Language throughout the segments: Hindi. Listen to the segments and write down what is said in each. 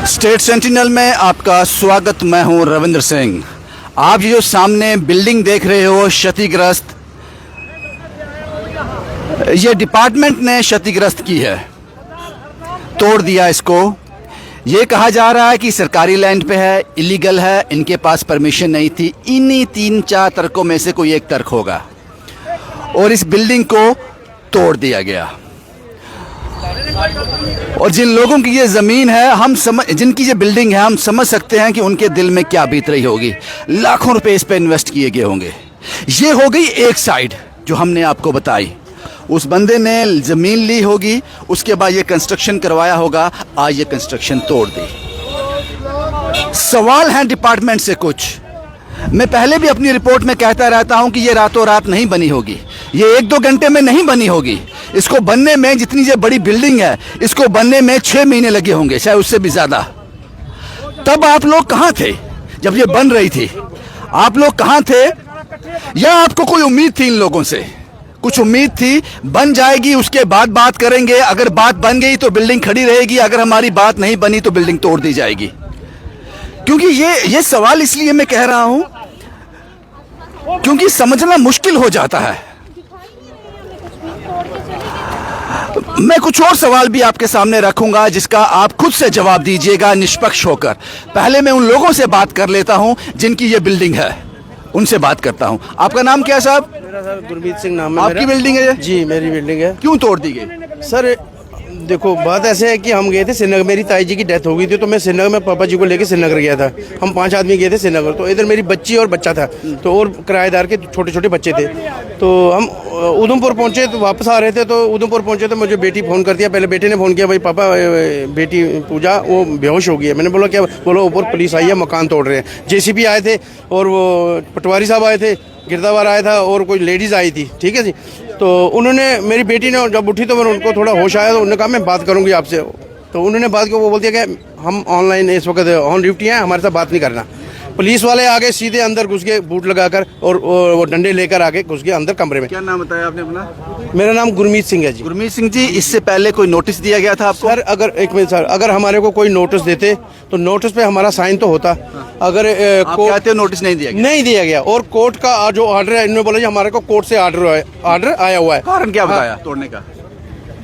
स्टेट सेंटिनल में आपका स्वागत। मैं हूं रविंद्र सिंह। आप ये जो सामने बिल्डिंग देख रहे हो क्षतिग्रस्त, ये डिपार्टमेंट ने क्षतिग्रस्त की है, तोड़ दिया इसको। ये कहा जा रहा है कि सरकारी लैंड पे है, इलीगल है, इनके पास परमिशन नहीं थी। इन्हीं 3-4 तर्कों में से कोई एक तर्क होगा और इस बिल्डिंग को तोड़ दिया गया। और जिन लोगों की ये ज़मीन है, जिनकी ये बिल्डिंग है, हम समझ सकते हैं कि उनके दिल में क्या बीत रही होगी। लाखों रुपए इस पे इन्वेस्ट किए गए होंगे। ये हो गई एक साइड जो हमने आपको बताई। उस बंदे ने ज़मीन ली होगी, उसके बाद ये कंस्ट्रक्शन करवाया होगा, आज ये कंस्ट्रक्शन तोड़ दी। सवाल हैं डिपार्टमेंट से कुछ। मैं पहले भी अपनी रिपोर्ट में कहता रहता हूं कि ये रातों रात नहीं बनी होगी, ये 1-2 घंटे में नहीं बनी होगी। इसको बनने में, जितनी ये बड़ी बिल्डिंग है, इसको बनने में 6 महीने लगे होंगे, शायद उससे भी ज्यादा। तब आप लोग कहां थे जब ये बन रही थी? आप लोग कहां थे? या आपको कोई उम्मीद थी? इन लोगों से कुछ उम्मीद थी, बन जाएगी उसके बाद बात करेंगे, अगर बात बन गई तो बिल्डिंग खड़ी रहेगी, अगर हमारी बात नहीं बनी तो बिल्डिंग तोड़ दी जाएगी। क्योंकि ये सवाल इसलिए मैं कह रहा हूं क्योंकि समझना मुश्किल हो जाता है। मैं कुछ और सवाल भी आपके सामने रखूंगा जिसका आप खुद से जवाब दीजिएगा निष्पक्ष होकर। पहले मैं उन लोगों से बात कर लेता हूं जिनकी ये बिल्डिंग है, उनसे बात करता हूं। आपका नाम क्या है साहब? मेरा सर गुरमीत सिंह नाम है। आपकी बिल्डिंग है ये? जी मेरी बिल्डिंग है। क्यों तोड़ दी गई? सर देखो बात ऐसे है कि हम गए थे श्रीनगर, मेरी ताई जी की डेथ हो गई थी, तो मैं श्रीनगर में पापा जी को लेके श्रीनगर गया था। हम 5 आदमी गए थे श्रीनगर। तो इधर मेरी बच्ची और बच्चा था, तो और किराएदार के छोटे छोटे बच्चे थे। तो हम उधमपुर पहुंचे, तो वापस आ रहे थे। तो उधमपुर पहुंचे तो मुझे बेटी फ़ोन कर दिया। पहले बेटे ने फ़ोन किया, भाई पापा बेटी पूजा वो बेहोश हो गई है। मैंने बोला क्या? बोलो ऊपर पुलिस आई है, मकान तोड़ रहे हैं। JCB आए थे और वो पटवारी साहब आए थे, गिरदावर आया था और कोई लेडीज़ आई थी। ठीक है जी। तो उन्होंने, मेरी बेटी ने जब उठी तो मैंने उनको थोड़ा होश आया, तो उन्होंने कहा मैं बात करूंगी आपसे। तो उन्होंने बात की, वो बोलती है कि हम ऑनलाइन इस वक्त ऑन ड्यूटी हैं, हमारे साथ बात नहीं करना। पुलिस वाले आगे सीधे अंदर घुस गए, बूट लगाकर और वो डंडे लेकर आगे घुस गए अंदर कमरे में। क्या नाम बताया आपने अपना? मेरा नाम गुरमीत सिंह है जी। गुरमीत सिंह जी, इससे पहले कोई नोटिस दिया गया था आपको? सर अगर एक मिनट सर, अगर हमारे को कोई नोटिस देते तो नोटिस पे हमारा साइन तो होता। अगर आप कहते हो नोटिस नहीं दिया गया? नहीं दिया गया। और कोर्ट का जो ऑर्डर है, इन्होंने बोला जी हमारे को कोर्ट से ऑर्डर आया हुआ है। कारण क्या बताया तोड़ने का?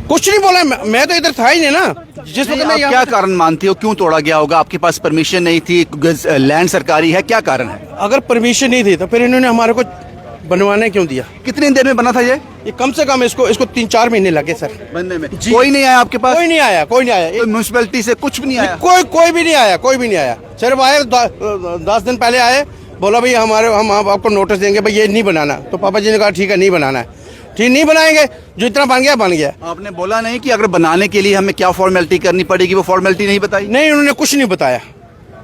कुछ नहीं बोला। मैं तो इधर था ही नहीं ना जिस वक्त मैं। क्या कारण मानती हो क्यों तोड़ा गया होगा? आपके पास परमिशन नहीं थी, लैंड सरकारी है, क्या कारण है? अगर परमिशन नहीं थी तो फिर इन्होंने हमारे को बनवाने क्यों दिया? कितनी देर में बना था ये कम से कम इसको 3-4 महीने लगे सर बनने में। कोई नहीं आया आपके पास? कोई नहीं आया। म्यूनसिपैलिटी से कुछ भी नहीं आया? कोई भी नहीं आया। कोई भी नहीं आया। सिर्फ आए 10 दिन पहले आए, बोला भाई हम आपको नोटिस देंगे, भाई ये नहीं बनाना। तो पापा जी ने कहा ठीक है नहीं बनाना है। ठीक नहीं बनाएंगे, जो इतना बन गया बन गया। आपने बोला नहीं कि अगर बनाने के लिए हमें क्या फॉर्मेलिटी करनी पड़ेगी? वो फॉर्मेलिटी नहीं बताई? नहीं, उन्होंने कुछ नहीं बताया।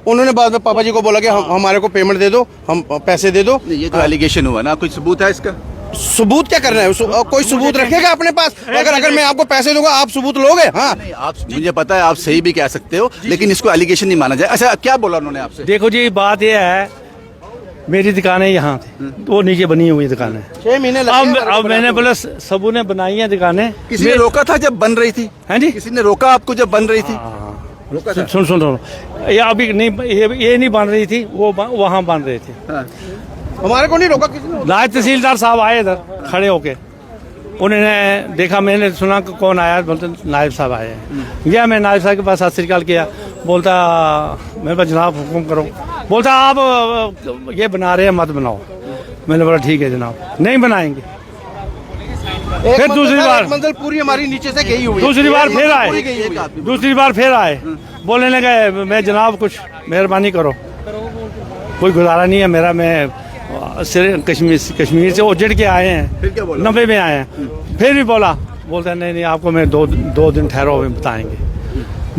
उन्होंने बाद में पापा जी को बोला कि हमारे को पेमेंट दे दो, हम पैसे दे दो। ये तो एलिगेशन हुआ ना, कोई सबूत है इसका? सबूत क्या करना है? कोई सबूत रखेगा अपने पास? अगर मैं आपको पैसे दूंगा आप सबूत लोगे? हाँ नहीं, आप, मुझे पता है आप सही भी कह सकते हो, लेकिन इसको एलिगेशन नहीं माना जाए। अच्छा क्या बोला उन्होंने आपसे? देखो जी बात यह है, मेरी दुकानें यहाँ थी, वो नीचे बनी हुई दुकानें 6 महीने अब मैंने बोला सबू ने बनाई है दुकानें। किसी ने रोका था जब बन रही थी? हैं जी, किसी ने रोका आपको जब बन रही थी? रोका था? सुन ये अभी नहीं, ये नहीं बन रही थी, वो वहाँ बन रही थी। हाँ। हमारे को नहीं रोका किसी ने। नायब तहसीलदार साहब आए इधर खड़े होके, उन्होंने देखा, मैंने सुना कि कौन आया, बोलते नायब साहब आए हैं। गया मैं नायब साहब के पास, सत श्रीकाल किया। बोलता मेरे पास जनाब हुक्म करो। बोलता आप ये बना रहे हैं मत बनाओ। मैंने बोला ठीक है जनाब, नहीं बनाएंगे। फिर दूसरी बार मंजिल पूरी हमारी नीचे से गई हुई है। दूसरी बार फिर आए, बोलने लगे मैं जनाब कुछ मेहरबानी करो, कोई गुजारा नहीं है मेरा, मैं कश्मीर से उजड़ के आए हैं, 90 में आए हैं। फिर भी बोलता नहीं आपको मैं दो दिन ठहरो, में बताएंगे।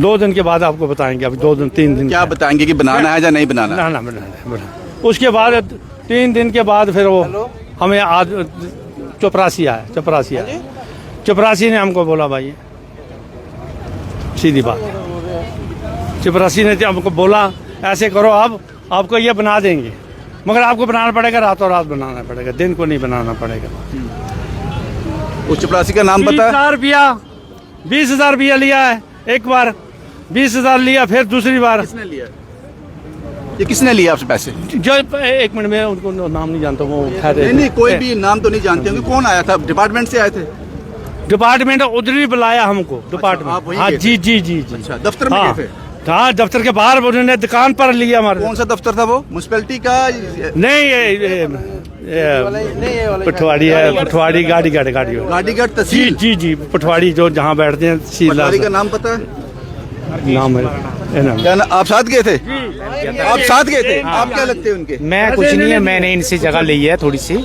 2 दिन के बाद आपको बताएंगे। अभी 2 दिन 3 दिन क्या बताएंगे कि बनाना है या नहीं बनाना? बनाना। उसके बाद 3 दिन के बाद फिर वो हमें चपरासी ने हमको बोला भाई सीधी बात, चपरासी ने हमको बोला ऐसे करो, अब आपको ये बना देंगे, मगर आपको बनाना पड़ेगा, रातों रात बनाना पड़ेगा, दिन को नहीं बनाना पड़ेगा। उस चपरासी का नाम बता? 20,000 रुपया लिया है एक बार, 20,000 लिया, फिर दूसरी बार किसने लिया? ये किसने लिया आपसे पैसे? जो 1 मिनट में उनको नाम नहीं जानता वो खैर नहीं नहीं, कोई भी नाम तो नहीं जानते होंगे। कौन आया था? डिपार्टमेंट से आए थे? डिपार्टमेंट उधर ही बुलाया हमको डिपार्टमेंट। आप वहीं हाँ गए जी जी जी जी। अच्छा, दफ्तर में हाँ गए थे? हाँ, दफ्तर के बाहर उन्होंने दुकान पर लिया हमारे। कौन सा दफ्तर था वो? म्युनिसिपैलिटी का? नहीं पटवारी है, पटवारी गाड़ीगढ़ गाड़ीगढ़ जी तहसील? जी जी, पटवारी जो जहाँ बैठते हैं पटवारी का नाम पता है? नाम है ना। क्या आप साथ गए थे? आप साथ गए थे? आप क्या लगते हैं उनके? मैं कुछ नहीं है, मैंने इनसे जगह ली है थोड़ी सी,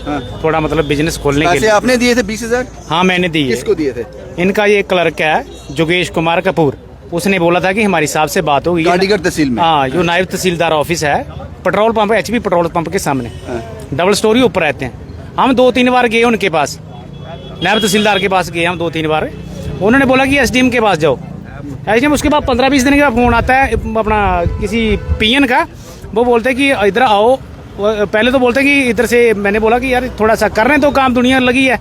थोड़ा मतलब बिजनेस खोलने के पैसे लिए। आपने दिए थे 20,000? हाँ मैंने दी है। किसको दिए थे? इनका ये क्लर्क है जोगेश कुमार कपूर, उसने बोला था कि हमारी साहब से बात होगी। गाड़ीगढ़ तहसील में? हाँ, जो नायब तहसीलदार ऑफिस है, petrol pump, HP petrol pump के सामने, डबल स्टोरी ऊपर रहते हैं। हम 2-3 बार गए उनके पास, नायब तहसीलदार के पास गए हम 2-3 बार। उन्होंने बोला कि SDM के पास जाओ। SDM उसके बाद 15-20 दिन के बाद फोन आता है अपना किसी PN का, वो बोलते हैं कि इधर आओ। पहले तो बोलते हैं कि इधर से, मैंने बोला कि यार थोड़ा सा कर रहे हैं तो काम, दुनिया लगी है,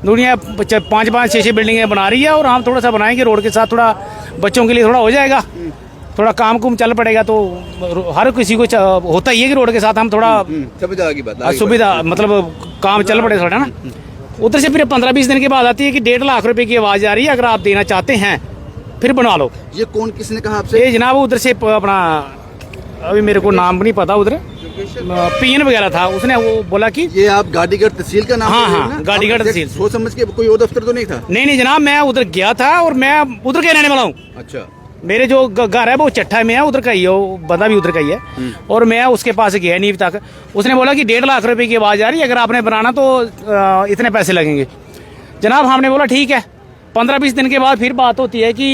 दुनिया 5-5, 6-6 बिल्डिंगें बना रही है और हम थोड़ा सा बनाएंगे रोड के साथ, थोड़ा बच्चों के लिए थोड़ा हो जाएगा, थोड़ा काम कुम चल पड़ेगा। तो हर किसी को होता ही है कि रोड के साथ हम थोड़ा सुविधा की बात, सुविधा मतलब काम चल पड़े थोड़ा ना। उधर से फिर 15-20 दिन के बाद आती है कि 1.5 लाख रुपए की आवाज आ रही है, अगर आप देना चाहते हैं फिर बना लो। ये कौन, किसने कहा आपसे? ये जनाब उधर से अपना, अभी मेरे को नाम नहीं पता, उधर PN वगैरह था, उसने वो बोला कि ये आप गाड़ीगढ़ तहसील का नाम हाँ, ले रहे हो हाँ, ना? गाड़ीगढ़ आप तहसील। सोच समझ के, कोई और दफ्तर तो नहीं था? नहीं जनाब, मैं उधर गया था और मैं उधर के रहने वाला हूँ। अच्छा। मेरे जो घर है वो चट्टा में है, उधर का ही है, वो बंदा भी उधर का ही है। और मैं उसके पास गया नहीं अभी तक। उसने बोला कि 1.5 लाख रुपए की आवाज आ रही है, अगर आपने बनाना तो इतने पैसे लगेंगे। जनाब हमने बोला ठीक है। 15-20 दिन के बाद फिर बात होती है कि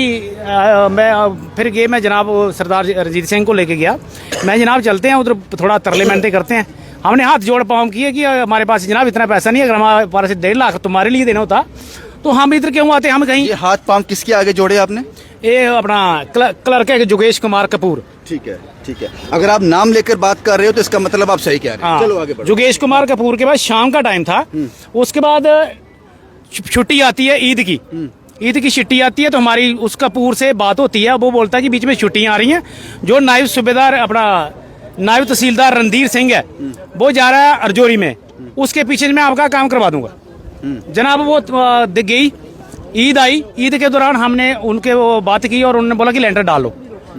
मैं फिर गए, मैं जनाब सरदार रंजीत सिंह को लेके गया। मैं जनाब चलते हैं उधर, थोड़ा तरले मेहनते करते हैं। हमने हाथ जोड़ पाँव किए कि हमारे पास जनाब इतना पैसा नहीं है, अगर हमारे पास 1.5 लाख तुम्हारे लिए देना होता तो हम इधर क्यों आते, हम कहीं। ये हाथ पांव किसके आगे जोड़े आपने? ये अपना क्लर्क है जोगेश कुमार कपूर। ठीक है, ठीक है। अगर आप नाम लेकर बात कर रहे हो तो इसका मतलब आप सही कह रहे हैं। चलो आगे बढ़ो। जोगेश कुमार कपूर के बाद शाम का टाइम था, उसके बाद छुट्टी आती है ईद की, ईद की छुट्टी आती है तो हमारी उस कपूर से बात होती है। वो बोलता है कि बीच में छुट्टियां आ रही हैं, जो नायब सूबेदार अपना नायब तहसीलदार रणधीर सिंह है वो जा रहा है अर्जोरी में, उसके पीछे मैं आपका काम करवा दूंगा। जनाब वो गई, ईद आई, ईद के दौरान हमने उनके वो बात की और उन्होंने बोला कि लेंटर डालो।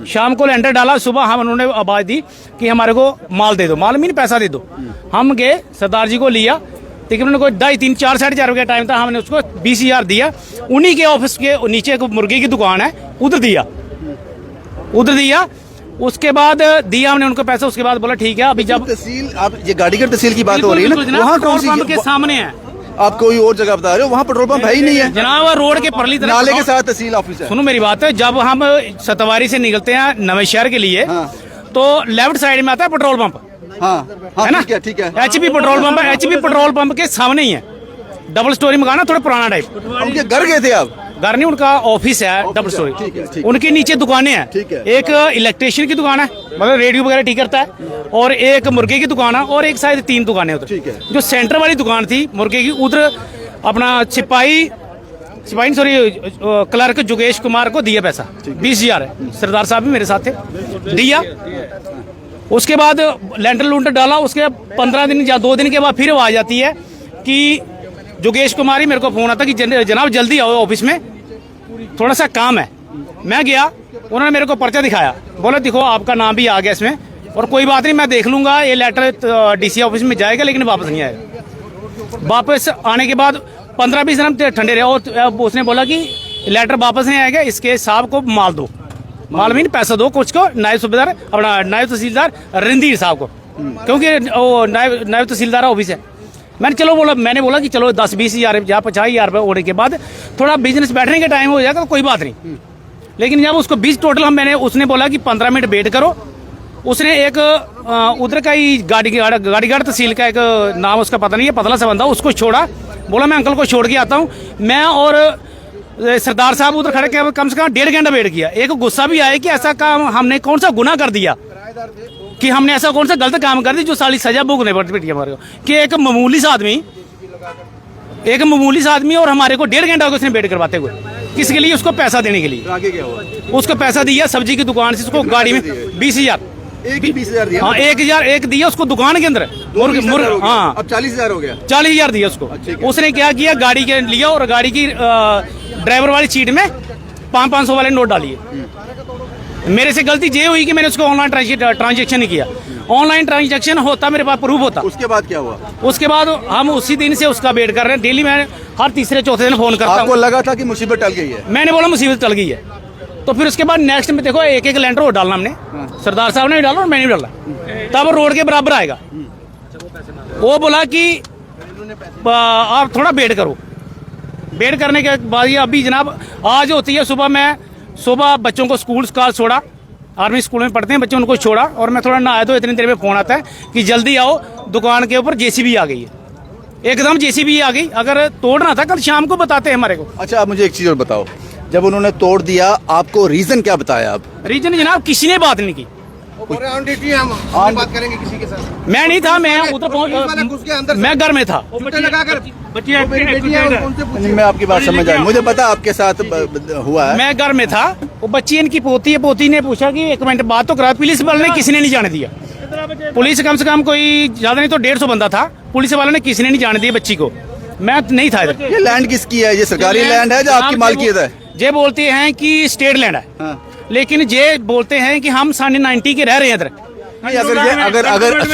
शाम को लेंटर डाला, सुबह हम उन्होंने आवाज दी कि हमारे को माल दे दो, माल मीन पैसा दे दो। हम गए, सरदार जी को लिया, तकरीबन कोई 2.5, 3, 4, 4.5 रुपये का टाइम था। हमने उसको 20,000 दिया। उन्हीं के ऑफिस के नीचे एक मुर्गे की दुकान है, उधर दिया। उसके बाद दिया हमने उनको पैसा। उसके बाद बोला ठीक है, अभी जब तहसील, आप ये गाड़ीगढ़ तहसील की बात हो रही है ना, वहाँ कौन सी? पंप के सामने है। आप कोई और जगह बता रहे हो, वहाँ पेट्रोल पंप है ही नहीं है जनाब, रोड के परली तरफ नाले के साथ तहसील ऑफिस है। सुनो मेरी बात है, जब हम सतवारी से निकलते हैं नवे शहर के लिए, तो लेफ्ट साइड में आता है पेट्रोल पंप, है ना? ठीक है। HP पेट्रोल पंप है, HP पेट्रोल पंप के सामने ही है, डबल स्टोरी मकान है, थोड़ा पुराना टाइप। उनके घर गए थे आप? घर नहीं, उनका ऑफिस है, डबल स्टोरी। ठीक है। उनके नीचे दुकानें हैं, ठीक है। एक इलेक्ट्रिशियन की दुकान है, मतलब रेडियो वगैरह ठीक करता है, और एक मुर्गे की दुकान है, और एक शायद 3 दुकानें उधर। ठीक है। जो सेंटर वाली दुकान थी मुर्गे की, उधर अपना सिपाही क्लर्क जोगेश कुमार को दिया पैसा 20,000 है। सरदार साहब भी मेरे साथ थे, दिया। उसके बाद लेंटर लूंटर डाला। उसके 15 दिन या 2 दिन के बाद फिर आवाज आती है कि जोगेश कुमार ही मेरे को फोन आता कि जनाब जल्दी आओ ऑफिस में, थोड़ा सा काम है। मैं गया, उन्होंने मेरे को पर्चा दिखाया, बोला देखो आपका नाम भी आ गया इसमें, और कोई बात नहीं, मैं देख लूंगा, ये लेटर DC ऑफिस में जाएगा लेकिन वापस नहीं आएगा। वापस आने के बाद 15-20 दिन हम ठंडे रहे, और उसने बोला कि लेटर वापस नहीं आएगा, इसके साहब को माल दो, माल मीन पैसा दो कुछ को, नायब सूबेदार अपना नायब तहसीलदार रणधीर साहब को, क्योंकि वो नायब तहसीलदार ऑफिस है। मैंने बोला कि चलो 10-20 हज़ार या 50 हज़ार रुपये होने के बाद थोड़ा बिजनेस बैठने का टाइम हो जाएगा तो कोई बात नहीं। लेकिन जब उसको 20 टोटल उसने बोला कि 15 मिनट वेट करो। उसने एक उधर का ही गाड़ीगढ़ तहसील का एक नाम उसका पता नहीं है, पतला सा बंदा, उसको छोड़ा, बोला मैं अंकल को छोड़ के आता हूँ। मैं और सरदार साहब उधर खड़े के कम से कम 1.5 घंटा वेट किया। एक गुस्सा भी आया कि ऐसा काम हमने कौन सा गुनाह कर दिया, कि हमने ऐसा कौन सा गलत काम कर दी जो साली सजा भोगने पड़ती है हमारे को, कि एक मामूली सा आदमी और हमारे को 1.5 घंटा उसने वेट करवाते हुए। किसके लिए? उसको पैसा देने के लिए। आगे क्या हुआ? उसको पैसा दिया सब्जी की दुकान से, उसको गाड़ी में 20,000। एक ही 20,000 दिया? हाँ 1,000 एक दिया उसको दुकान के अंदर। हाँ अब 40,000 हो गया। 40,000 दिया उसको। उसने क्या किया, गाड़ी के लिया और गाड़ी की ड्राइवर वाली सीट में 500 वाले नोट डालिए। मेरे से गलती ये हुई कि मैंने उसको ऑनलाइन ट्रांजेक्शन नहीं किया। ऑनलाइन ट्रांजेक्शन होता, मेरे पास प्रूफ होता। उसके बाद क्या हुआ? उसके बाद हम उसी दिन से उसका वेट कर रहे हैं। डेली मैं हर तीसरे चौथे दिन फोन करता आपको हूँ। लगा था कि मुसीबत टल गई है? मैंने बोला मुसीबत टल गई है। तो फिर उसके बाद नेक्स्ट में देखो एक लेंटर और डालना हमने, सरदार साहब ने भी डाला और मैंने भी डाला, तब वो रोड के बराबर आएगा। वो बोला कि आप थोड़ा वेट करो। वेट करने के बाद ये अभी जनाब आज होती है सुबह बच्चों को स्कूल का छोड़ा, आर्मी स्कूल में पढ़ते हैं बच्चे, उनको छोड़ा और मैं थोड़ा नहाया तो इतनी देर में फोन आता है कि जल्दी आओ, दुकान के ऊपर जेसीबी आ गई है। एकदम जेसीबी आ गई। अगर तोड़ना था कल शाम को बताते हैं हमारे को। अच्छा, आप मुझे एक चीज और बताओ, जब उन्होंने तोड़ दिया आपको रीजन क्या बताया? आप रीजन जनाब किसी ने बात नहीं की। हम बात करेंगे किसी के साथ। मैं नहीं था, मैं उधर पहुंच, मैं घर में था। नहीं, मैं आपकी बात समझ आया, मुझे पता आपके साथ हुआ है। मैं घर में था। वो बच्ची इनकी पोती है, पोती ने पूछा कि एक मिनट बात तो करा। पुलिस वाले ने किसी ने नहीं जाने दिया। पुलिस कम से कम कोई ज्यादा नहीं तो 150 बंदा था। पुलिस वाले ने किसी ने नहीं जाने दिया बच्ची को। मैं नहीं था इधर। ये लैंड किसकी है? ये सरकारी लैंड है जो आपकी मालकियत है? ये बोलते हैं कि स्टेट लैंड है। हाँ। लेकिन ये बोलते हैं कि हम 90 के रह रहे हैं इधर। नहीं, अगर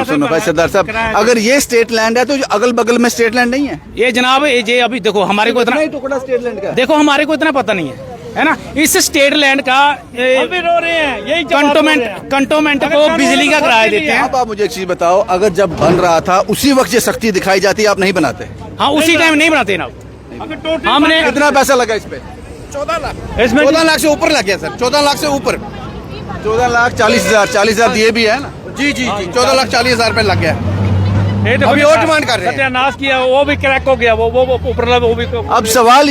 सुनो भाई सरदार साहब, अगर ये स्टेट लैंड है तो अगल बगल में स्टेट लैंड नहीं है? ये जनाब ये अभी देखो हमारे को इतना टुकड़ा स्टेट लैंड का, देखो हमारे को इतना पता नहीं है ना। इस स्टेट लैंड का रो रहे हैं यही कंटोमेंट को बिजली का किराया देते हैं। अब आप मुझे एक चीज बताओ, अगर जब बन रहा था उसी वक्त ये सख्ती दिखाई जाती, आप नहीं बनाते? हाँ उसी टाइम नहीं बनाते ना। हमने कितना पैसा लगा इस पे? 14 लाख। इसमें 14 लाख से ऊपर लग गया सर, 14 लाख से ऊपर। 14,40,000 दिए भी है ना? जी 14,40,000 रुपए लग गया। अभी और डिमांड कर रहे हैं। सत्यानाश किया, वो भी क्रैक हो गया, वो ऊपर वो भी। अब सवाल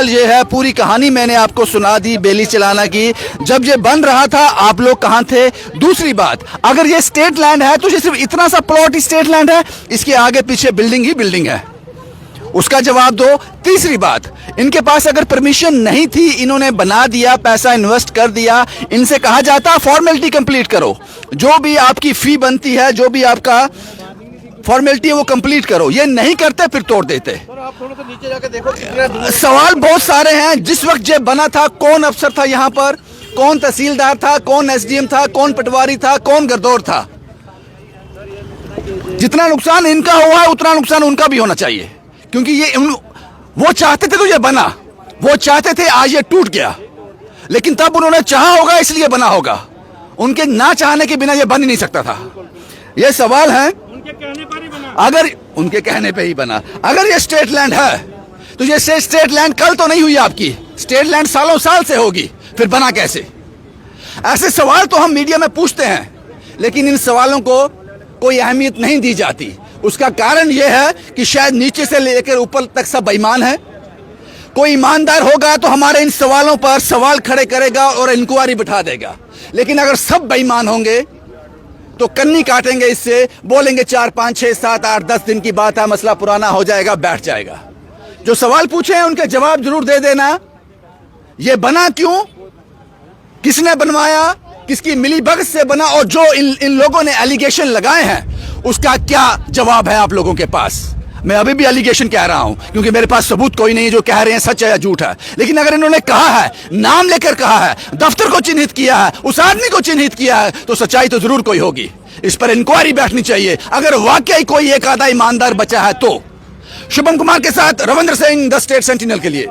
ये है, पूरी कहानी मैंने आपको सुना दी बेली चलाना की। जब ये बन रहा था आप लोग कहाँ थे? दूसरी बात, अगर ये स्टेट लैंड है तो ये सिर्फ इतना सा प्लॉट स्टेट लैंड है, इसके आगे पीछे बिल्डिंग ही बिल्डिंग है, उसका जवाब दो। तीसरी बात, इनके पास अगर परमिशन नहीं थी, इन्होंने बना दिया, पैसा इन्वेस्ट कर दिया, इनसे कहा जाता फॉर्मेलिटी कंप्लीट करो, जो भी आपकी फी बनती है, जो भी आपका फॉर्मेलिटी है वो कंप्लीट करो। ये नहीं करते, फिर तोड़ देते। आप थोड़ा सा नीचे जाके देखो। सवाल बहुत सारे हैं। जिस वक्त ये बना था कौन अफसर था यहाँ पर? कौन तहसीलदार था? कौन एसडीएम था? कौन पटवारी था? कौन गरदौर था? जितना नुकसान इनका हुआ है उतना नुकसान उनका भी होना चाहिए, क्योंकि वो चाहते थे तो ये बना, वो चाहते थे, आज ये टूट गया। लेकिन तब उन्होंने चाहा होगा इसलिए बना होगा, उनके ना चाहने के बिना ये बन ही नहीं सकता था। ये सवाल है, अगर उनके कहने पे ही बना। अगर ये स्टेट लैंड है तो ये स्टेट लैंड कल तो नहीं हुई आपकी, स्टेट लैंड सालों साल से होगी, फिर बना कैसे? ऐसे सवाल तो हम मीडिया में पूछते हैं, लेकिन इन सवालों को कोई अहमियत नहीं दी जाती। उसका कारण यह है कि शायद नीचे से लेकर ऊपर तक सब बेईमान है। कोई ईमानदार होगा तो हमारे इन सवालों पर सवाल खड़े करेगा और इंक्वायरी बिठा देगा, लेकिन अगर सब बेईमान होंगे तो कन्नी काटेंगे, इससे बोलेंगे 4, 5, 6, 7, 8, 10 दिन की बात है, मसला पुराना हो जाएगा, बैठ जाएगा। जो सवाल पूछे हैं उनके जवाब जरूर दे देना। ये बना क्यों, किसने बनवाया, किसकी मिलीभगत से बना, और जो इन लोगों ने एलिगेशन लगाए हैं उसका क्या जवाब है आप लोगों के पास? मैं अभी भी एलिगेशन कह रहा हूं, क्योंकि मेरे पास सबूत कोई नहीं है जो कह रहे हैं सच है या झूठ है। लेकिन अगर इन्होंने कहा है, नाम लेकर कहा है, दफ्तर को चिन्हित किया है, उस आदमी को चिन्हित किया है, तो सच्चाई तो जरूर कोई होगी। इस पर इंक्वायरी बैठनी चाहिए, अगर वाकई कोई एक आधा ईमानदार बचा है तो। शुभम कुमार के साथ Ravindra Singh, the state sentinel के लिए।